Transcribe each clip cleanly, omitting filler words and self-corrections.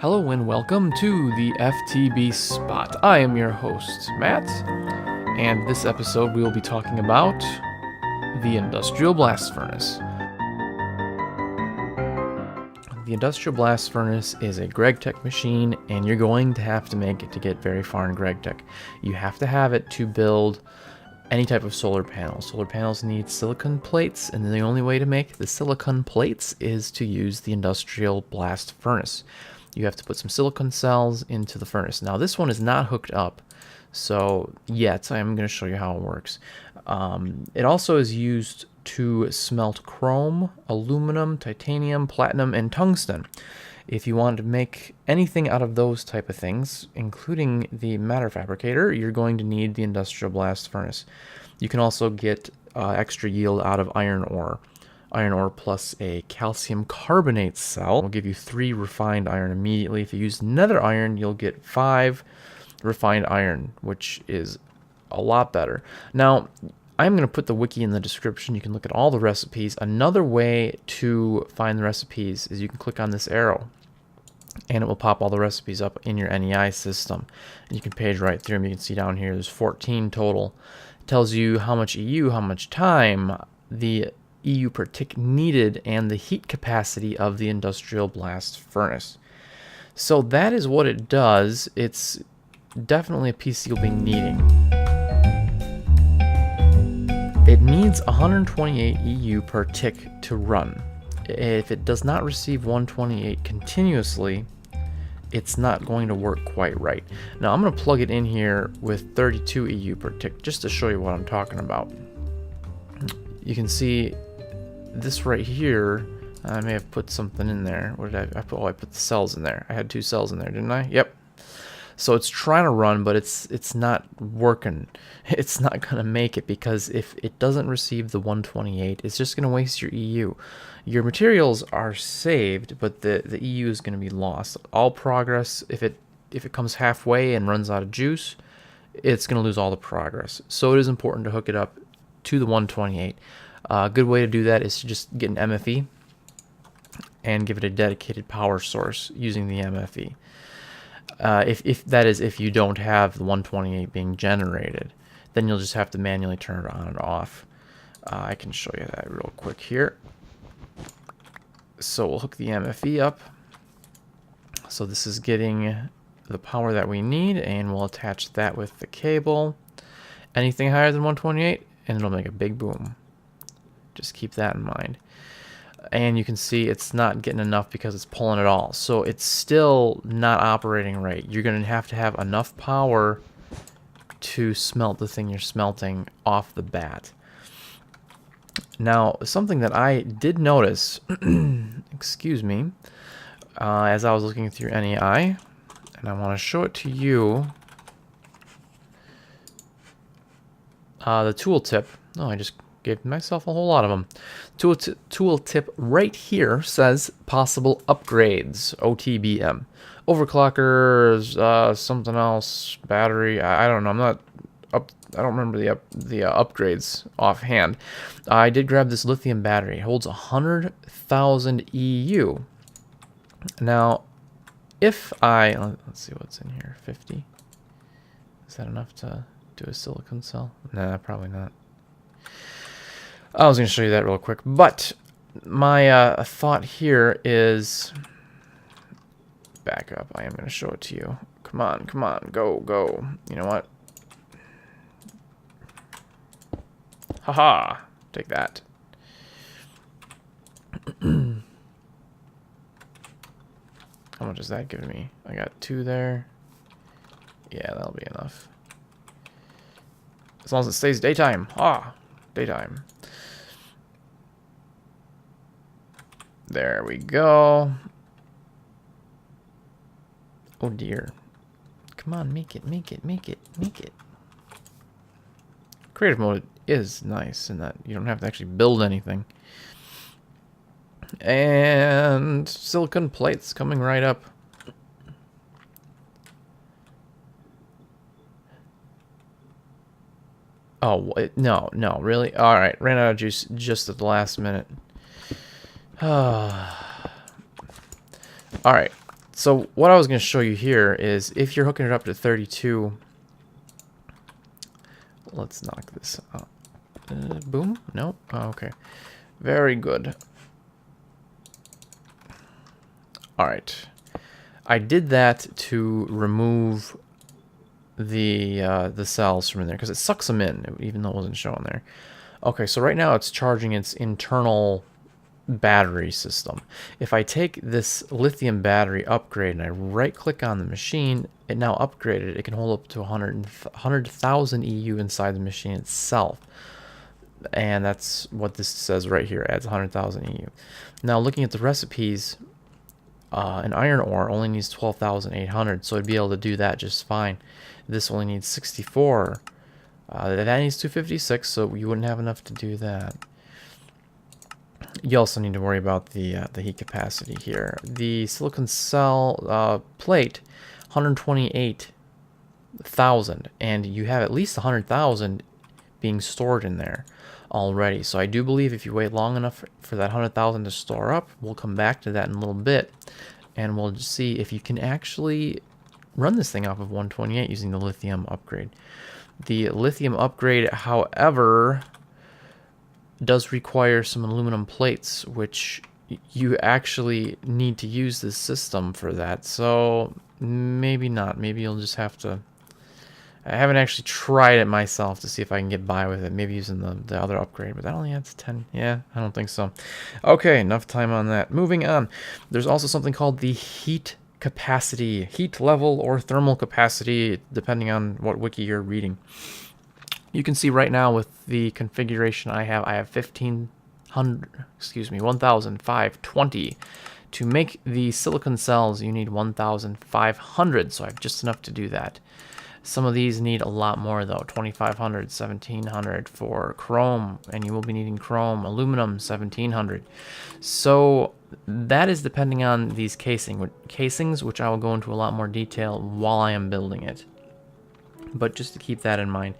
Hello and welcome to the FTB Spot. I am your host, Matt, and this episode we will be talking about the Industrial Blast Furnace. The Industrial Blast Furnace is a Gregtech machine, and you're going to have to make it to get very far in Gregtech. You have to have it to build any type of solar panel. Solar panels need silicon plates, and the only way to make the silicon plates is to use the Industrial Blast Furnace. You have to put some silicon cells into the furnace. Now this one is not hooked up, so yet I'm going to show you how it works. It also is used to smelt chrome, aluminum, titanium, platinum, and tungsten. If you want to make anything out of those type of things, including the matter fabricator, you're going to need the Industrial Blast Furnace. You can also get extra yield out of iron ore. Iron ore plus a calcium carbonate cell will give you 3 refined iron immediately. If you use nether iron, you'll get 5 refined iron, which is a lot better. Now, I'm going to put the wiki in the description. You can look at all the recipes. Another way to find the recipes is you can click on this arrow, and it will pop all the recipes up in your NEI system. And you can page right through them. You can see down here there's 14 total. It tells you how much EU, how much time, the EU per tick needed, and the heat capacity of the Industrial Blast Furnace. So that is what it does. It's definitely a piece you'll be needing. It needs 128 EU per tick to run. If it does not receive 128 continuously, it's not going to work quite right. Now I'm going to plug it in here with 32 EU per tick just to show you what I'm talking about. You can see this right here. I may have put something in there. What did I put? Oh, I put the cells in there. I had 2 cells in there, didn't I? Yep. So it's trying to run, but it's not working. It's not going to make it, because if it doesn't receive the 128, it's just going to waste your EU. Your materials are saved, but the EU is going to be lost. All progress, if it comes halfway and runs out of juice, it's going to lose all the progress. So it is important to hook it up to the 128. A good way to do that is to just get an MFE and give it a dedicated power source using the MFE. If you don't have the 128 being generated, then you'll just have to manually turn it on and off. I can show you that real quick here. So we'll hook the MFE up. So this is getting the power that we need, and we'll attach that with the cable. Anything higher than 128, and it'll make a big boom. Just keep that in mind. And you can see it's not getting enough because it's pulling it all. So it's still not operating right. You're going to have enough power to smelt the thing you're smelting off the bat. Now, something that I did notice, excuse me, as I was looking through NEI, and I want to show it to you. The tooltip. Oh, I just gave myself a whole lot of them. Tool tip right here says possible upgrades, OTBM. Overclockers, something else, battery, I don't know. I don't remember the upgrades offhand. I did grab this lithium battery. It holds 100,000 EU. Now, if let's see what's in here, 50. Is that enough to do a silicon cell? Nah, probably not. I was going to show you that real quick, but my thought here is, back up. I am going to show it to you. Come on, go. You know what? Haha, take that. How much is that giving me? I got 2 there. Yeah, that'll be enough. As long as it stays daytime. Daytime. There we go. Oh dear. Come on, make it. Creative mode is nice in that you don't have to actually build anything. And silicon plates coming right up. Oh, no, really? All right, ran out of juice just at the last minute. All right, So what I was going to show you here is if you're hooking it up to 32, let's knock this out. Boom. No. Oh, okay. Very good. All right. I did that to remove the cells from in there because it sucks them in, even though it wasn't showing there. Okay, so right now it's charging its internal battery system. If I take this lithium battery upgrade and I right click on the machine, it now upgraded. It can hold up to 100,000 EU inside the machine itself. And that's what this says right here, adds 100,000 EU. Now looking at the recipes, an iron ore only needs 12,800, so it'd be able to do that just fine. This only needs 64. That needs 256, so you wouldn't have enough to do that. You also need to worry about the heat capacity here. The silicon cell plate, 128,000, and you have at least 100,000 being stored in there already. So I do believe if you wait long enough for that 100,000 to store up, we'll come back to that in a little bit, and we'll just see if you can actually run this thing off of 128 using the lithium upgrade. The lithium upgrade, however, does require some aluminum plates, which you actually need to use this system for that. So maybe not. Maybe you'll just have to... I haven't actually tried it myself to see if I can get by with it. Maybe using the other upgrade, but that only adds 10. Yeah, I don't think so. Okay, enough time on that. Moving on. There's also something called the heat capacity, heat level or thermal capacity, depending on what wiki you're reading. You can see right now with the configuration I have 1,520. To make the silicon cells, you need 1,500, so I have just enough to do that. Some of these need a lot more though, 2,500, 1,700 for chrome, and you will be needing chrome, aluminum, 1,700. So that is depending on these casings, which I will go into a lot more detail while I am building it. But just to keep that in mind,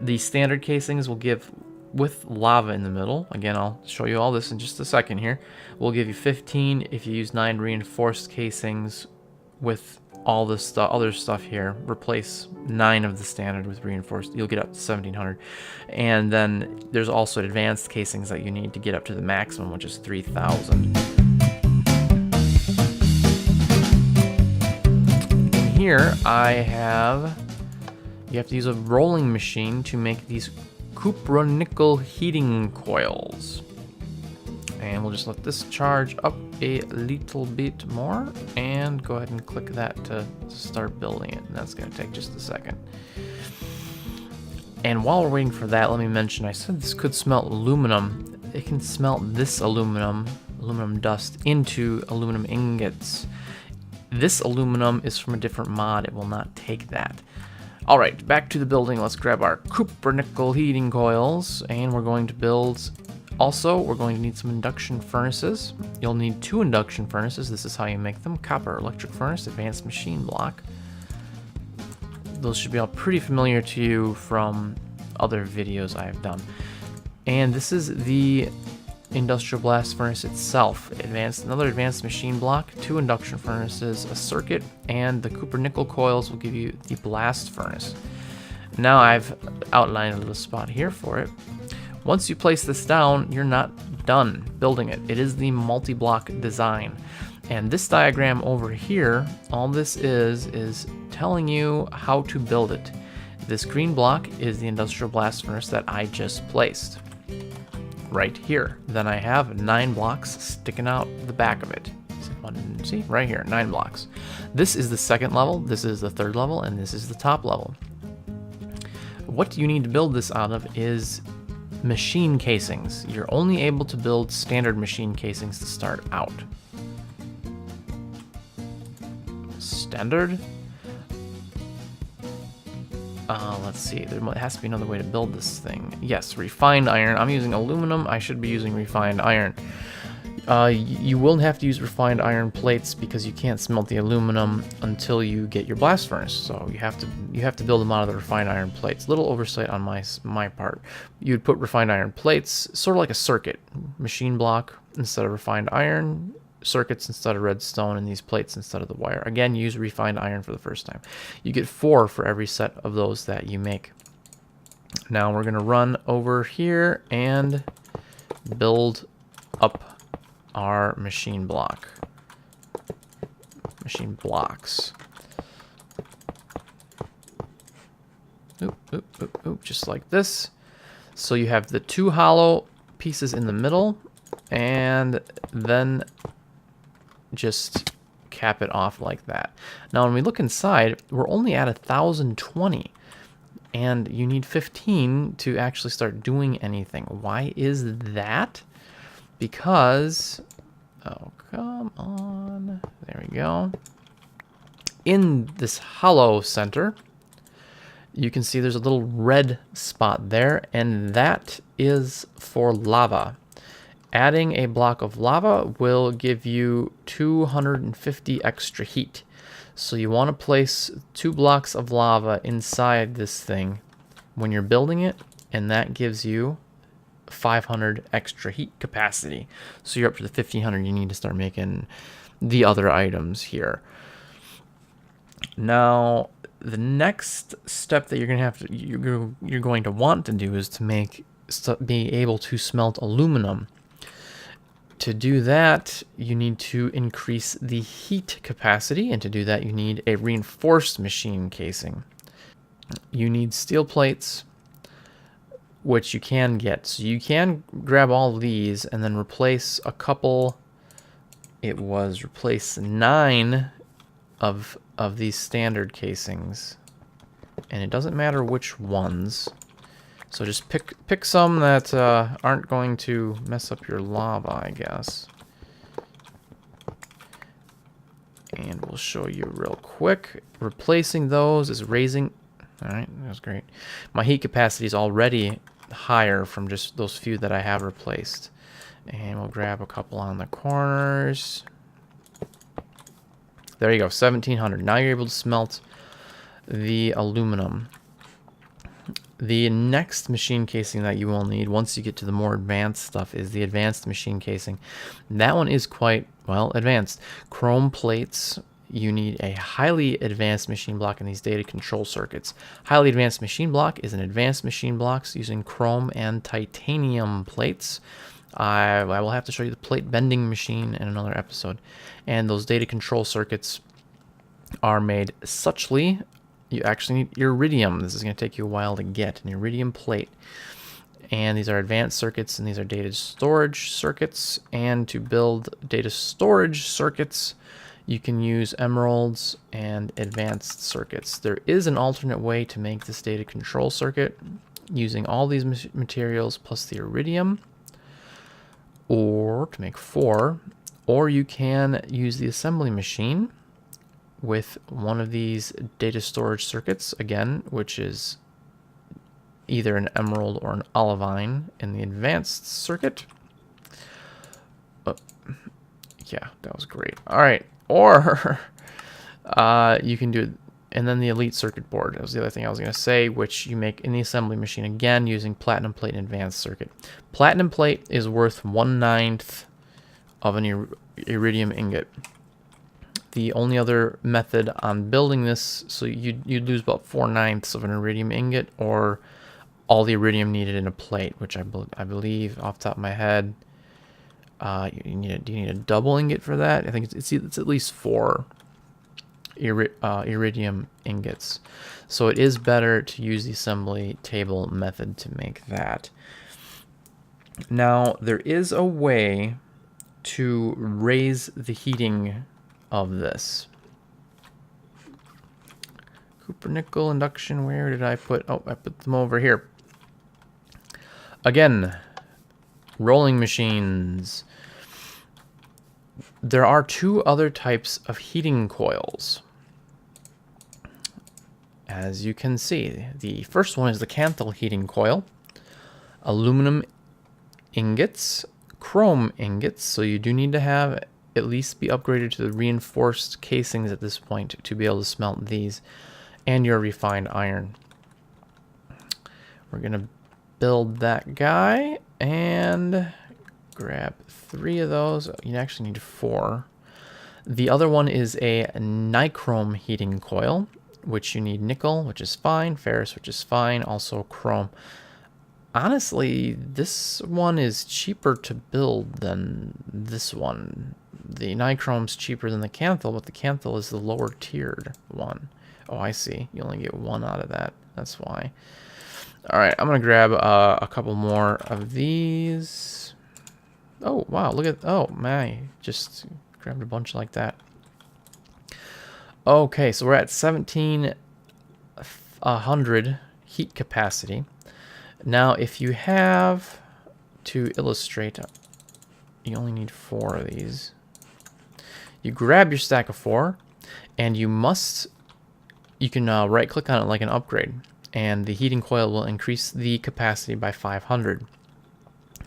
the standard casings will give, with lava in the middle, again I'll show you all this in just a second here, will give you 15 if you use 9 reinforced casings with all this other stuff here. Replace 9 of the standard with reinforced, you'll get up to 1,700. And then there's also advanced casings that you need to get up to the maximum, which is 3,000. In here you have to use a rolling machine to make these copper nickel heating coils. And we'll just let this charge up a little bit more and go ahead and click that to start building it. And that's going to take just a second. And while we're waiting for that, let me mention, I said this could smelt aluminum. It can smelt this aluminum dust into aluminum ingots. This aluminum is from a different mod. It will not take that. All right, back to the building. Let's grab our copper nickel heating coils, and we're going to build. Also, we're going to need some induction furnaces. You'll need 2 induction furnaces. This is how you make them. Copper electric furnace, advanced machine block. Those should be all pretty familiar to you from other videos I have done. And this is the industrial blast furnace itself. Another advanced machine block, 2 induction furnaces, a circuit, and the copper nickel coils will give you the blast furnace. Now I've outlined a little spot here for it. Once you place this down, you're not done building it. It is the multi-block design. And this diagram over here, all this is telling you how to build it. This green block is the industrial blast furnace that I just placed right here. Then I have 9 blocks sticking out the back of it. See, right here, 9 blocks. This is the second level, this is the third level, and this is the top level. What you need to build this out of is machine casings. You're only able to build standard machine casings to start out. Standard? Let's see, there has to be another way to build this thing. Yes, refined iron. I'm using aluminum, I should be using refined iron. You will have to use refined iron plates because you can't smelt the aluminum until you get your blast furnace. So you have to build them out of the refined iron plates. Little oversight on my part. You'd put refined iron plates, sort of like a circuit, machine block instead of refined iron, circuits instead of redstone and these plates instead of the wire. Again, use refined iron for the first time. You get 4 for every set of those that you make. Now we're going to run over here and build up our machine blocks. Oop, just like this. So you have the 2 hollow pieces in the middle, and then just cap it off like that. Now when we look inside, we're only at 1020, and you need 15 to actually start doing anything. Why is that? Because, oh, come on, there we go. In this hollow center, you can see there's a little red spot there, and that is for lava. Adding a block of lava will give you 250 extra heat. So you want to place 2 blocks of lava inside this thing when you're building it, and that gives you 500 extra heat capacity. So you're up to the 1500. You need to start making the other items here. Now, the next step that you're going to want to do is to be able to smelt aluminum. To do that, you need to increase the heat capacity, and to do that, you need a reinforced machine casing. You need steel plates, which you can get. So you can grab all of these and then replace a couple. It was replace 9 of these standard casings, and it doesn't matter which ones. So just pick some that aren't going to mess up your lava, I guess. And we'll show you real quick. Replacing those is raising. All right, that was great. My heat capacity is already higher from just those few that I have replaced. And we'll grab a couple on the corners. There you go, 1700. Now you're able to smelt the aluminum. The next machine casing that you will need once you get to the more advanced stuff is the advanced machine casing. That one is quite, well, advanced. Chrome plates. You need a highly advanced machine block in these data control circuits. Highly advanced machine block is an advanced machine blocks using chrome and titanium plates. I will have to show you the plate bending machine in another episode. And those data control circuits are made suchly. You actually need iridium. This is going to take you a while to get an iridium plate. And these are advanced circuits, and these are data storage circuits. And to build data storage circuits, you can use emeralds and advanced circuits. There is an alternate way to make this data control circuit using all these materials plus the iridium, or to make 4, or you can use the assembly machine with one of these data storage circuits, again, which is either an emerald or an olivine in the advanced circuit. Oh, yeah, that was great. All right, or you can do it, and then the elite circuit board. That was the other thing I was going to say, which you make in the assembly machine, again, using platinum plate and advanced circuit. Platinum plate is worth 1/9 of an iridium ingot. The only other method on building this, so you'd lose about 4/9 of an iridium ingot, or all the iridium needed in a plate, which I believe off the top of my head, do you need a double ingot for that? I think it's at least 4 iridium ingots. So it is better to use the assembly table method to make that. Now, there is a way to raise the heating of this. Copper nickel induction, where did I put? Oh, I put them over here. Again, rolling machines. There are 2 other types of heating coils. As you can see, the first one is the Cantle heating coil. Aluminum ingots, chrome ingots, so you do need to have at least be upgraded to the reinforced casings at this point to be able to smelt these, and your refined iron. We're going to build that guy and grab 3 of those. You actually need 4. The other one is a Nichrome heating coil, which you need nickel, which is fine, ferrous, which is fine, also chrome. Honestly, this one is cheaper to build than this one. The Nichrome's cheaper than the Cantle, but the Cantle is the lower tiered one. Oh, I see. You only get 1 out of that. That's why. All right, I'm going to grab a couple more of these. Oh, wow. Look at... Oh, man. Just grabbed a bunch like that. Okay, so we're at 1700 heat capacity. Now, if you have to illustrate, you only need 4 of these. You grab your stack of 4, and you can right-click on it like an upgrade, and the heating coil will increase the capacity by 500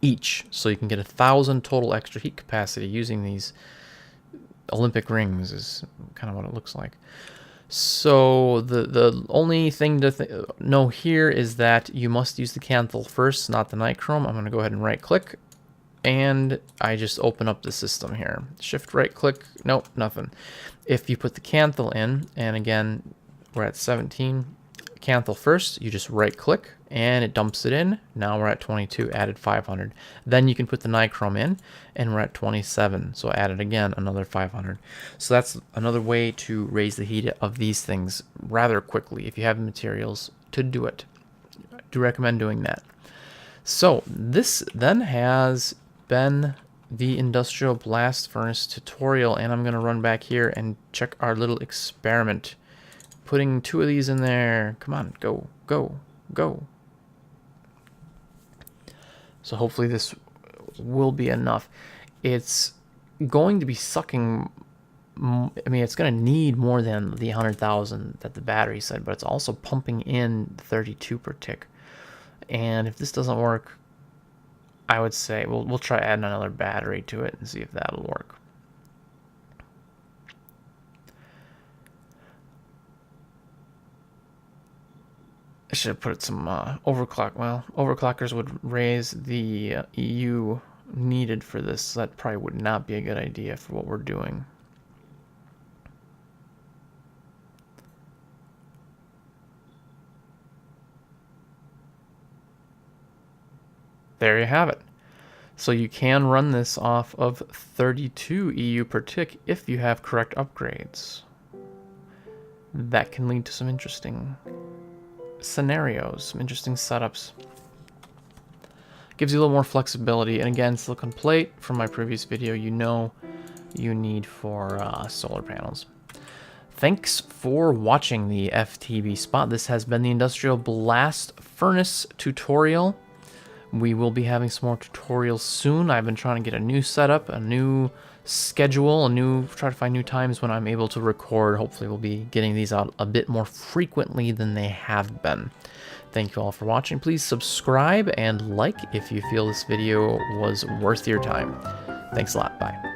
each, so you can get 1,000 total extra heat capacity using these Olympic rings. Is kind of what it looks like. So the only thing to know here is that you must use the Cantle first, not the Nichrome. I'm going to go ahead and right-click, and I just open up the system here. Shift right-click, nope, nothing. If you put the Cantle in, and again, we're at 17, Cantle first, you just right-click, and it dumps it in. Now we're at 22, added 500. Then you can put the Nichrome in, and we're at 27, so added again another 500. So that's another way to raise the heat of these things rather quickly if you have the materials to do it. I do recommend doing that. So this then has been the Industrial Blast Furnace tutorial, and I'm going to run back here and check our little experiment. Putting 2 of these in there. Come on, go, go, go. So hopefully this will be enough. It's going to be sucking, I mean, it's going to need more than the 100,000 that the battery said, but it's also pumping in 32 per tick. And if this doesn't work, I would say we'll try adding another battery to it and see if that'll work. I should have put some overclock. Well, overclockers would raise the EU needed for this. So that probably would not be a good idea for what we're doing. There you have it. So you can run this off of 32 EU per tick if you have correct upgrades. That can lead to some interesting scenarios, some interesting setups. Gives you a little more flexibility, and again, silicon plate from my previous video, you know you need for solar panels. Thanks for watching the FTB spot. This has been the Industrial Blast Furnace tutorial. We will be having some more tutorials soon. I've been trying to get a new setup, a new schedule, try to find new times when I'm able to record. Hopefully we'll be getting these out a bit more frequently than they have been. Thank you all for watching. Please subscribe and like if you feel this video was worth your time. Thanks a lot. Bye.